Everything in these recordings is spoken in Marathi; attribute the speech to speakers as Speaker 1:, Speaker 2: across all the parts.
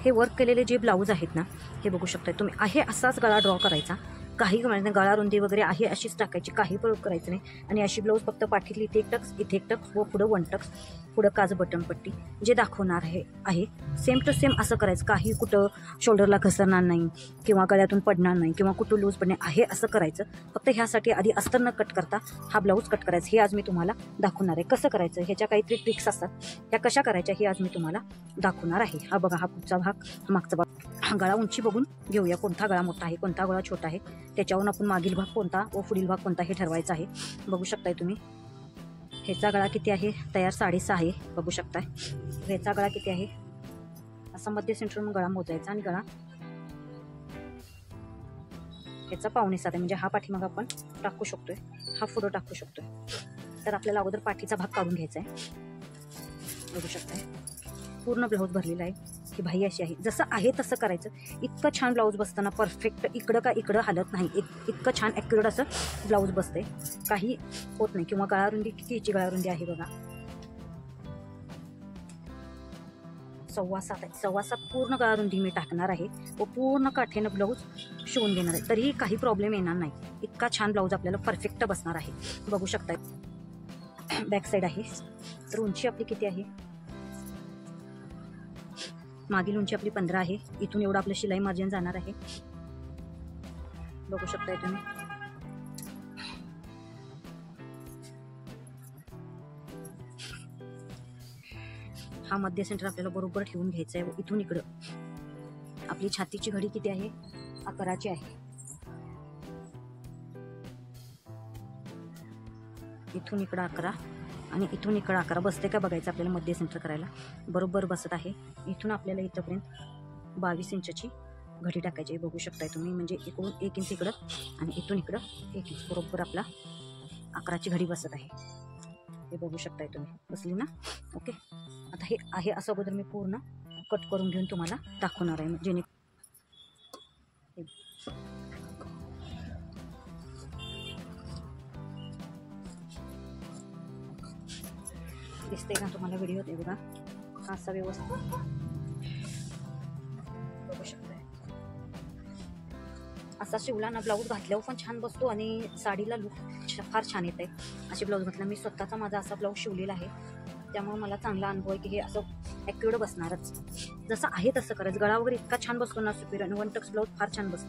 Speaker 1: हे वर्क केलेले जे ब्लाऊज आहेत ना, हे बघू शकता तुम्ही. आहे असाच गळा ड्रॉ करायचा, काही नाही, गळा रुंदी वगैरे आहे अशीच टाकायची, काही प्रयोग करायचं नाही. आणि अशी ब्लाऊज फक्त पाठीतली इथे एक टक्स, इथे एक टक्स व पुढं 1 टक्स, पुढं काज बटन पट्टी जे दाखवणार आहे सेम टू सेम असं करायचं. काही कुठं शोल्डरला घसरणार नाही किंवा गळ्यातून पडणार नाही किंवा कुठं लूज पडणे आहे असं करायचं. फक्त ह्यासाठी आधी अस्तर न कट करता हा ब्लाऊज कट करायचा. हे आज मी तुम्हाला दाखवणार आहे कसं करायचं. ह्याच्या काहीतरी ट्रिक्स असतात, ह्या कशा करायच्या हे आज मी तुम्हाला दाखवणार आहे. हा बघा, हा पुढचा भाग, हा मागचा भाग. गळा उंची बघून घेऊया, कोणता गळा मोठा आहे, कोणता गळा छोटा आहे, त्याच्यावरून आपण मागील भाग कोणता व पुढील भाग कोणता हे ठरवायचं आहे. बघू शकताय तुम्ही. ह्याचा गळा किती आहे, तयार 6.5 आहे. बघू शकताय. ह्याचा गळा किती आहे, असा मध्य सेंटरवरून गळा मोजायचा आणि गळा ह्याचा 5.7 आहे. म्हणजे हा पाठीमाग आपण टाकू शकतोय, हा पुढं टाकू शकतोय. तर आपल्याला अगोदर पाठीचा भाग काढून घ्यायचा आहे. बघू शकताय पूर्ण ब्लाऊज भरलेला आहे. ही बाही अशी आहे, जसं आहे तसं करायचं. इतकं छान ब्लाऊज बसताना परफेक्ट, इकडं का इकडं हालत नाही, इतकं छान ॲक्युरेट असं ब्लाऊज बसतंय, काही होत नाही. किंवा गळारुंदी किती, याची गळारुंदी आहे बघा 7.25 आहे. 7.25 पूर्ण गळारुंदी मी टाकणार आहे व पूर्ण काठेनं ब्लाऊज शिवून घेणार आहे. तरीही काही प्रॉब्लेम येणार नाही. इतका छान ब्लाऊज आपल्याला परफेक्ट बसणार आहे. बघू शकताय. बॅक साईड आहे. तर उंची आपली किती आहे, मागील उंची आपली 15 आहे. इथून एवढं आपलं शिलाई मार्जिन जाणार आहे. बघू शकताय तुम्ही. हा मध्य सेंटर आपल्याला बरोबर ठेवून घ्यायचं आहे. इथून इकडं आपली छातीची घडी किती आहे, 11ची आहे. इथून इकडं 11 आणि इथून इकडं 11 बसते का बघायचं आपल्याला. मध्य सेंटर करायला बरोबर बसत आहे. इथून आपल्याला इथंपर्यंत 22 इंचाची घडी टाकायची आहे. बघू शकताय तुम्ही. म्हणजे इकडून 1 इंच इकडं आणि इथून इकडं 1 इंच, बरोबर आपला 11ची घडी बसत आहे. हे बघू शकताय तुम्ही. बसली ना. ओके. आता हे आहे असं अगोदर मी पूर्ण कट करून घेऊन तुम्हाला दाखवणार आहे. जेणे दिसते का तुम्हाला व्हिडिओ, ते बघा असा व्यवस्थित बघू शकताय. असा शिवला ना ब्लाऊज घातल्यावर पण छान बसतो आणि साडीला लुक फार छान येत आहे. अशी ब्लाऊज घातला मी स्वतःचा माझा असा ब्लाऊज शिवलेला आहे, त्यामुळे मला चांगला अनुभव आहे की हे असं ॲक्युरेट बसणारच. जसं आहे तसं करायचं. गळा वगैरे इतका छान बसतो ना सुपीरियर, आणि 1 टक्स ब्लाऊज फार छान बसतो.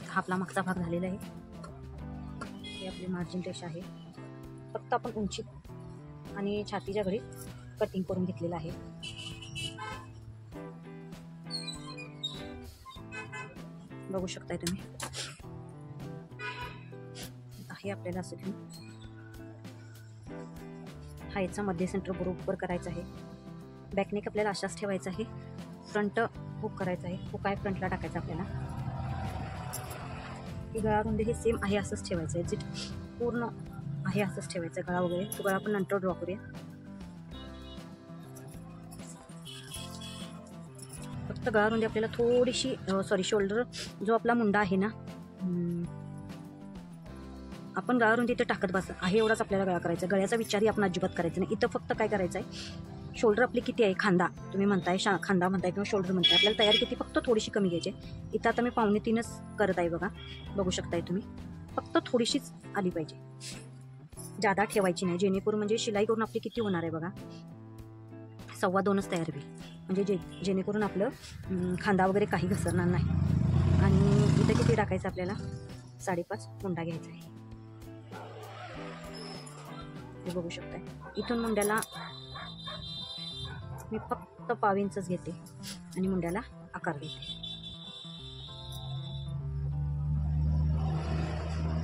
Speaker 1: हा आपला मागचा भाग झालेला आहे. हे आपली मार्जिन रेषा आहे. फक्त आपण उंची आणि छातीच्या घडी कटिंग करून घेतलेलं आहे. बघू शकताय तुम्ही. आहे आपल्याला असं घेऊन हा याचा मध्य सेंटर बरोबर करायचा आहे. बॅकनेक आपल्याला अशाच ठेवायचा आहे. फ्रंट हुक करायचा आहे. हुक आहे फ्रंटला टाकायचा आपल्याला. ही गळारुंदी हे सेम आहे असंच ठेवायचं आहे. जे पूर्ण आहे असंच ठेवायचं गळा वगैरे. तो गळा आपण नंतर ड्रॉ करूया. फक्त गळारुंदी आपल्याला थोडीशी शोल्डर जो आपला मुंडा आहे ना, आपण गळारुंदी इथे टाकत बसा आहे एवढाच आपल्याला गळा करायचा. गळ्याचा विचारही आपण अजिबात करायचा नाही. इथं फक्त काय करायचं आहे, शोल्डर आपली किती आहे, खांदा तुम्ही म्हणताय, खांदा म्हणताय किंवा शोल्डर म्हणताय, आपल्याला तयार किती फक्त थोडीशी कमी घ्यायची. इथं आता मी 2.25 करत आहे बघा. बघू शकताय तुम्ही. फक्त थोडीशीच आली पाहिजे, जादा ठेवायची नाही. जेणेकरून म्हणजे शिलाई करून आपली किती होणार आहे बघा, 2.25 तयार होईल. म्हणजे जेणेकरून आपलं खांदा वगैरे काही घसरणार नाही. आणि इथं किती टाकायचं आपल्याला, 5.5 मुंडा घ्यायचा आहे. हे बघू शकताय. इथून मुंड्याला मी फक्त 1.5 इंचच घेते आणि मुंड्याला आकार देते.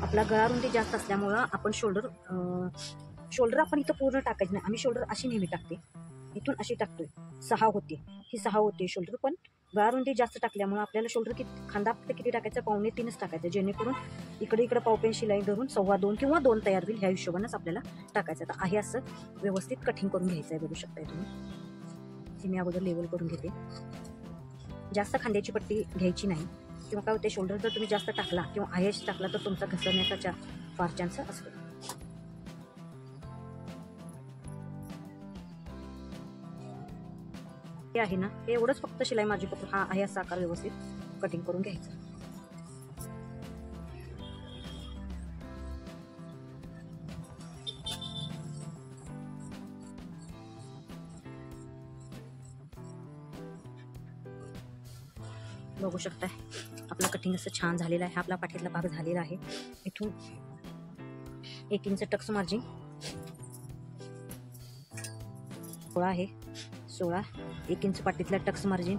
Speaker 1: आपला गळारुंदी जास्त असल्यामुळं आपण शोल्डर आपण इथं पूर्ण टाकायचं नाही. आम्ही शोल्डर अशी नेहमी टाकते, इथून अशी टाकतोय. 6 होते, ही 6 होते शोल्डर. पण गळारुंदी जास्त टाकल्यामुळं आपल्याला शोल्डर खांदा फक्त किती टाकायचं, 2.25 टाकायचं. जेणेकरून इकडे पावपेन शिलाई धरून 2.25 किंवा 2 तयार होईल. ह्या हिशोबानेच आपल्याला टाकायचं. आता आहे असं व्यवस्थित कटिंग करून घ्यायचं आहे. बघू शकताय तुम्ही. ही मी अगोदर लेवल करून घेते. जास्त खांद्याची पट्टी घ्यायची नाही, किंवा काय होते, शोल्डर जर तुम्ही जास्त टाकला किंवा आहेच टाकला तर तुमचा घसरण्याचा फार चान्स असतो. हे आहे ना, हे एवढंच फक्त शिलाई माझी पकडून हा आहे असा आकार व्यवस्थित कटिंग करून घ्यायचं. बघू शकताय आपलं कटिंग असं छान झालेलं आहे. आपला पाठीतला भाग झालेला आहे. इथून 1 इंच टक्स मार्जिन 16 आहे. 16 1 इंच पाठीतला टक्स मार्जिन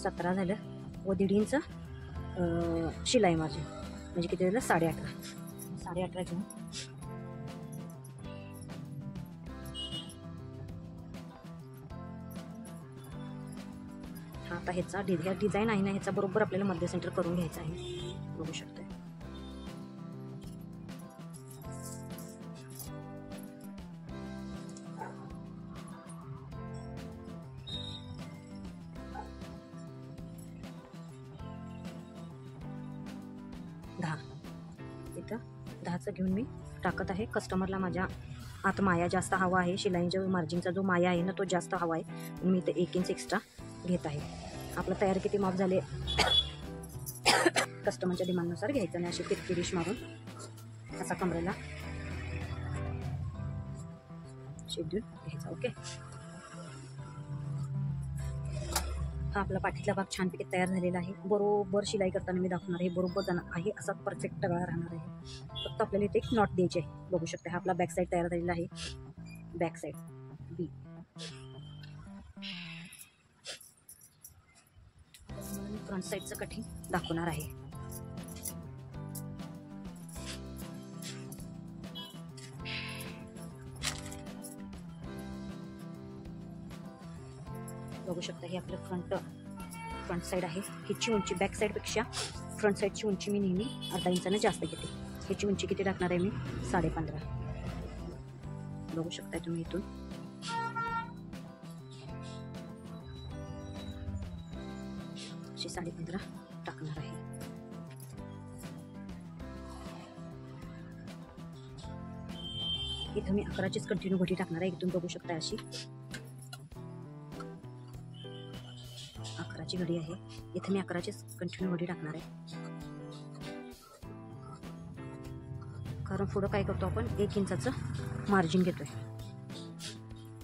Speaker 1: 17 झालं व 1.5 इंच शिलाई मार्जिन म्हणजे किती झालं 18.5 घेऊन आता ह्याचा डिझाईन आहे ना, ह्याचा बरोबर आपल्याला मध्य सेंटर करून घ्यायचा आहे. बघू शकतो. इथं 10चं घेऊन मी टाकत आहे. कस्टमरला माझ्या आत माया जास्त हवा आहे. शिलाईच्या मार्जिनचा जो माया आहे ना, तो जास्त हवा आहे. मी इथं 1 इंच एक्स्ट्रा घेत आहे. आपलं तयार किती माप झाले कस्टमरच्या डिमांडनुसार घ्यायचं आणि अशी तिरकी मारून असा कमरेला शेप देऊन घ्यायचा. ओके. हा आपला पाठीतला भाग छानपैकी तयार झालेला आहे. बरोबर शिलाई करताना मी दाखवणार आहे. बरोबर जाणार आहे असा परफेक्ट गळा राहणार आहे. फक्त आपल्याला इथे एक नॉट द्यायचे आहे. बघू शकता हा आपला बॅक साईड तयार झालेला आहे. बॅक साईड बी. फ्रंट साईडचं कटिंग दाखवणार आहे. बघू शकता हे आपलं फ्रंट साईड आहे. ह्याची उंची बॅक साईडपेक्षा फ्रंट साईडची उंची मी नेहमी अर्धा इंचाने जास्त घेते. ह्याची उंची किती टाकणार आहे मी 15.5. बघू शकता तुम्ही इथून अशी 15.5 टाकणार आहे. इथं मी 11चीच कंटिन्यू घडी टाकणार आहे. इथून बघू शकता अशी 11ची घडी आहे. इथे मी 11चीच कंटिन्यू घडी टाकणार आहे. कारण पुढं काय करतो आपण 1 इंचाचं मार्जिन घेतोय.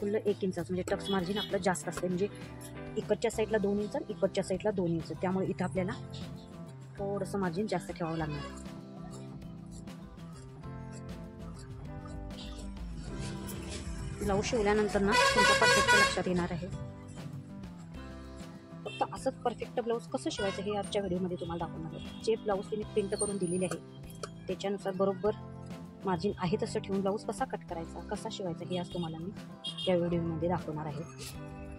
Speaker 1: फुल्ल 1 इंचाचं म्हणजे टक्स मार्जिन आपलं जास्त असते. म्हणजे इकडच्या साईडला 2 इंच इकडच्या साईडला 2 इंच. त्यामुळे इथं आपल्याला थोडंसं मार्जिन जास्त ठेवावं लागणार आहे. ब्लाऊज शिवल्यानंतर ना तुमच्या परफेक्ट लक्षात येणार आहे. फक्त असंच परफेक्ट ब्लाऊज कसं शिवायचं हे आजच्या व्हिडिओमध्ये तुम्हाला दाखवणार आहे. जे ब्लाऊज तुम्ही प्रिंट करून दिलेले आहे त्याच्यानुसार बरोबर मार्जिन आहे तसं ठेवून ब्लाऊज कसा कट करायचा कसा शिवायचा हे आज तुम्हाला मी या व्हिडिओमध्ये दाखवणार आहे.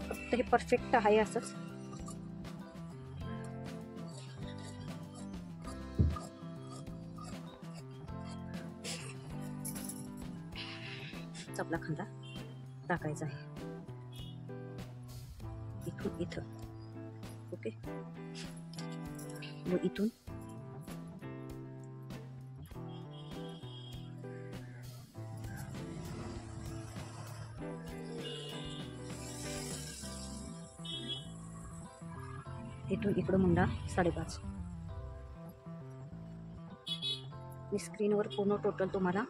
Speaker 1: फक्त हे परफेक्ट आहे असंच. आपला खांदा टाकायचा आहे इथून इथं. ओके. व इथून इकडं मुंडा 5.5. मी स्क्रीनवर पूर्ण टोटल तुम्हाला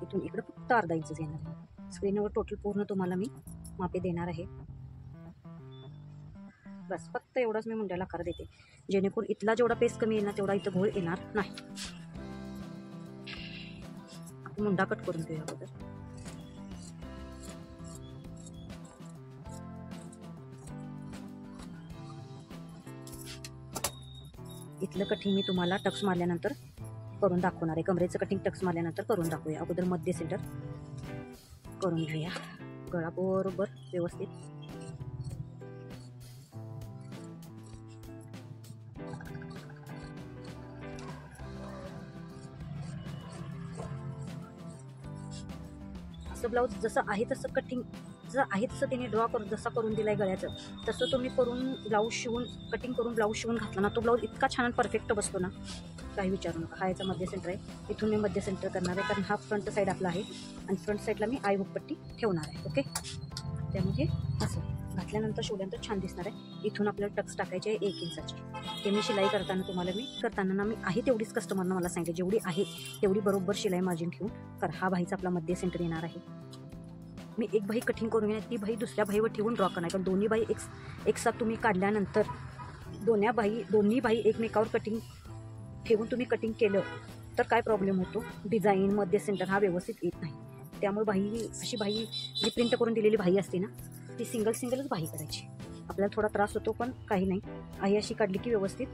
Speaker 1: इथून इकडं फक्त अर्धा इंच येणार. स्क्रीनवर टोटल पूर्ण तुम्हाला मी मापे देणार आहे. बस फक्त एवढंच मी मुंड्याला आकार देते जेणेकरून इथला जेवढा पेस कमी येईल ना तेवढा इथं घोळ येणार नाही. आपण मुंडा कट करून घेऊया अगोदर. इथलं कटिंग मी तुम्हाला टक्स मारल्यानंतर करून दाखवणार आहे. कमरेचं कटिंग टक्स मारल्यानंतर करून दाखवूया. अगोदर मध्य सेंटर करून घेऊया. गळा बरोबर व्यवस्थित असं ब्लाऊज जसं आहे तसं कटिंग जसं आहे तसं तिने ड्रॉ करून जसा करून दिला आहे गळ्याचं, तसं तुम्ही करून ब्लाऊज शिवून कटिंग करून ब्लाऊज शिवून घातला ना, तो ब्लाऊज इतका छान परफेक्ट बसतो ना, काही विचारू नका. हा याचा मध्य सेंटर आहे. इथून मी मध्य सेंटर करणार आहे, कारण हा फ्रंट साईड आपला आहे आणि फ्रंट साईडला मी आई हुकपट्टी ठेवणार आहे. ओके, त्यामुळे असं घातल्यानंतर शिवल्यानंतर छान दिसणार आहे. इथून आपल्याला टक्स टाकायचे आहे 1 इंचाचे. ते मी शिलाई करताना ना मी आहे तेवढीच कस्टमरनं मला सांगितलं, जेवढी आहे तेवढी बरोबर शिलाई मार्जिन ठेवून कर. हा भाईचा आपला मध्य सेंटर येणार आहे. मी एक बाई कटिंग करून घेणार, ती बाई दुसऱ्या बाईवर ठेवून ड्रॉ करणार, कारण दोन्ही बाई एक साथ तुम्ही काढल्यानंतर दोन्ही बाई एकमेकावर कटिंग ठेवून तुम्ही कटिंग केलं तर काय प्रॉब्लेम होतो, डिझाईन मध्य सेंटर हा व्यवस्थित येत नाही. त्यामुळे अशी बाई जी प्रिंट करून दिलेली बाई असते ना, ती सिंगलच बाई करायची. आपल्याला थोडा त्रास होतो, पण काही नाही. आई अशी काढली की व्यवस्थित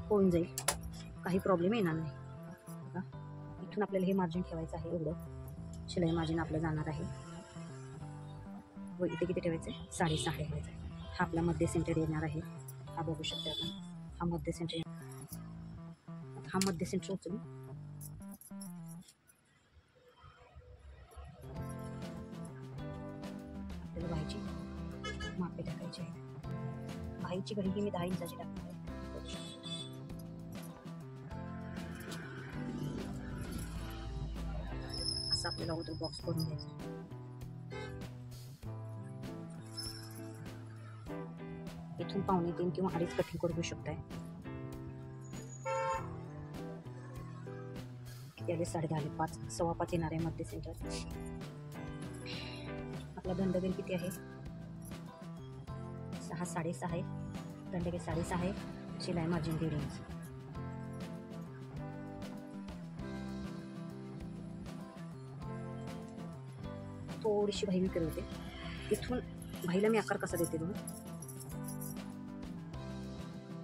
Speaker 1: होऊन जाईल, काही प्रॉब्लेम येणार नाही. बघा, इथून आपल्याला हे मार्जिन ठेवायचं आहे. एवढं शिलाई मार्जिन आपलं जाणार आहे. व इथे किती ठेवायचं आहे, 6.5 ठेवायचं आहे. हा आपला मध्य सेंटर येणार आहे. हा बघू शकता आपण, हा मध्य सेंटर. हा मध्य सेंटर उचलून आपल्याला बाईची मापे टाकायची आहे. बाईची घडी ही मी 10 इंचाची टाकणार आहे. असं आपल्याला अगोदर बॉक्स करून घ्यायचा. इथून 2.25 किंवा 2.5 कटिंग करू शकताय. किती 10:30 5 5:15 येणार आहे मध्य सेंटर. आपला दंडगेल किती आहे, 6 6.5 आहे. दंडगेल 6.5 आहे. शिलाई मार्जिन 1.5 इंच. थोडीशी भाई मी करते. इथून भाईला मी आकार कसा देते बघा,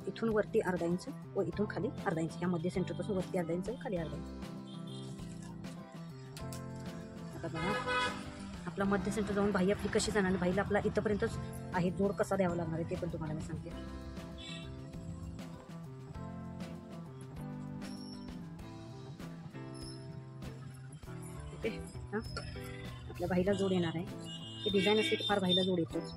Speaker 1: इथून वरती 1/2 इंच व इथून खाली 1/2 इंच. या मध्य सेंटरपासून वरती 1/2 इंच, खाली 1/2 इंच. आता बघा, आपला मध्य सेंटर जाऊन भाई आपली कशी जाणार, भाईला आपला इथंपर्यंतच आहे. जोड कसा द्यावा लागणार आहे ते पण तुम्हाला मी सांगते. ओके, हां, आपल्या भाईला जोड येणार आहे. हे डिझाईन असते की फार भाईला जोड येतोच.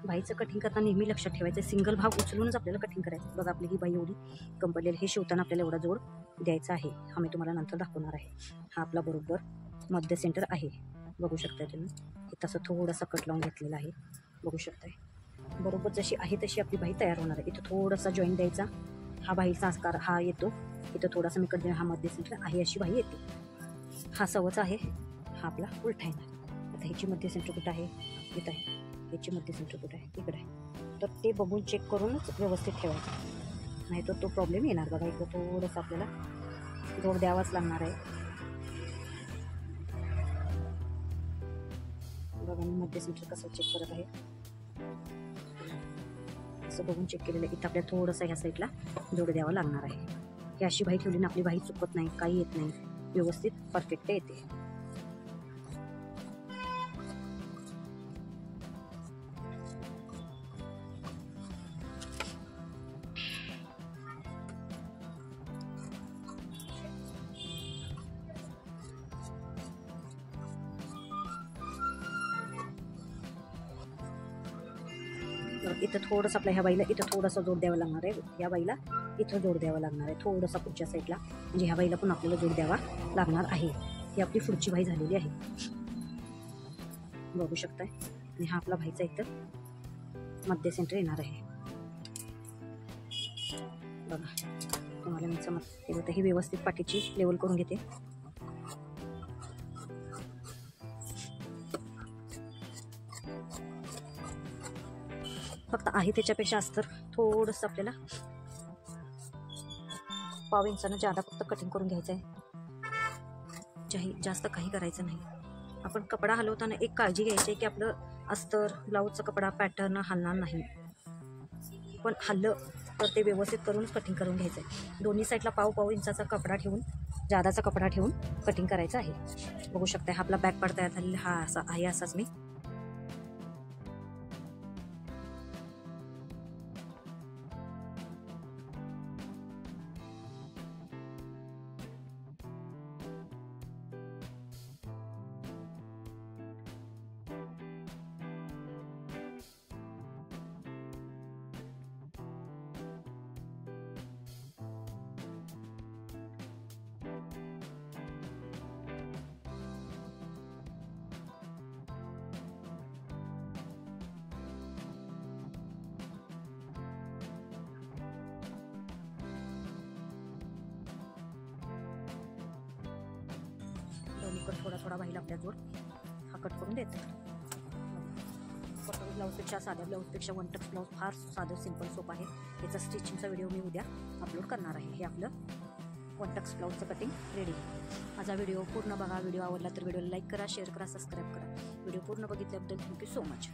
Speaker 1: बाईचं कटिंग करताना नेहमी लक्षात ठेवायचं, सिंगल भाग उचलूनच आपल्याला कटिंग करायचं. बघा, आपली ही बाई एवढी कंपडलेली, हे शिवताना आपल्याला एवढा जोड द्यायचा आहे. हा मी तुम्हाला नंतर दाखवणार आहे. हा आपला बरोबर मध्य सेंटर आहे. बघू शकताय तुम्ही, हे तसं थोडासा कट लावून घेतलेला आहे. बघू शकताय, बरोबर जशी आहे तशी आपली बाई तयार होणार आहे. इथं थोडासा जॉईन द्यायचा. हा बाईचा आकार हा येतो. इथं थोडासा मी कट देणार. हा मध्य सेंटर आहे, अशी बाई येते. हा सवच आहे. हा आपला उलटा येणार. आता ह्याची मध्य सेंटर कुठं आहे, इथं आहे. याची मध्य सेंटर कुठे आहे, इकडे आहे. तर ते बघून चेक करूनच व्यवस्थित ठेवायचं, नाही तर तो प्रॉब्लेम येणार. बघा, इकडं थोडंसं आपल्याला जोड द्यावाच लागणार आहे. बघा, मी मध्य सेंटर कसं चेक करत आहे, असं बघून चेक केलेलं आहे. इथं आपल्याला थोडंसं ह्या साईडला जोड द्यावा लागणार आहे. ही अशी बाई ठेवली ना, आपली बाई चुकत नाही, काही येत नाही, व्यवस्थित परफेक्ट येते. इथं थोडंसं आपल्या ह्या बाईला इथं थोडासा जोड द्यावा लागणार आहे. या बाईला इथं जोड द्यावा लागणार आहे थोडासा पुढच्या साईडला, म्हणजे ह्या बाईला पण आपल्याला जोड द्यावा लागणार आहे. ही आपली पुढची बाई झालेली आहे, बघू शकताय. आणि हा आपला बाईचा इथं मध्य सेंटर येणार आहे. बघा, तुम्हाला मी समजते होतं. ही व्यवस्थित पाठीची लेवल करून घेते. फक्त आहे त्याच्यापेक्षा अस्तर थोडंसं आपल्याला 1/2 इंचानं जादा फक्त कटिंग करून घ्यायचं आहे. जास्त काही करायचं नाही. आपण कपडा हलवताना एक काळजी घ्यायची आहे की आपलं अस्तर ब्लाऊजचा कपडा पॅटर्न हलणार नाही. पण हल्लं तर ते व्यवस्थित करूनच कटिंग करून घ्यायचं आहे. दोन्ही साईडला 1/2 इंचाचा कपडा ठेवून जादाचा कपडा ठेवून कटिंग करायचं आहे. बघू शकता हा आपला बॅक पार्ट तयार झालेला हा असा आहे. असाच मी दोन्हीकडे थोडा थोडा बाहील आपल्याजवळ हा कट करून देते. कटोरी ब्लाऊजपेक्षा साध्या ब्लाऊजपेक्षा वन टक्स ब्लाऊज फार साधं सिंपल सोप आहे. याचा स्टिचिंगचा व्हिडिओ मी उद्या अपलोड करणार आहे. हे आपलं वन टक्स ब्लाऊजचं कटिंग रेडी. माझा व्हिडिओ पूर्ण बघा. व्हिडिओ आवडला तर व्हिडिओला लाईक करा, शेअर करा, सबस्क्राईब करा. व्हिडिओ पूर्ण बघितल्याबद्दल थँक्यू सो मच.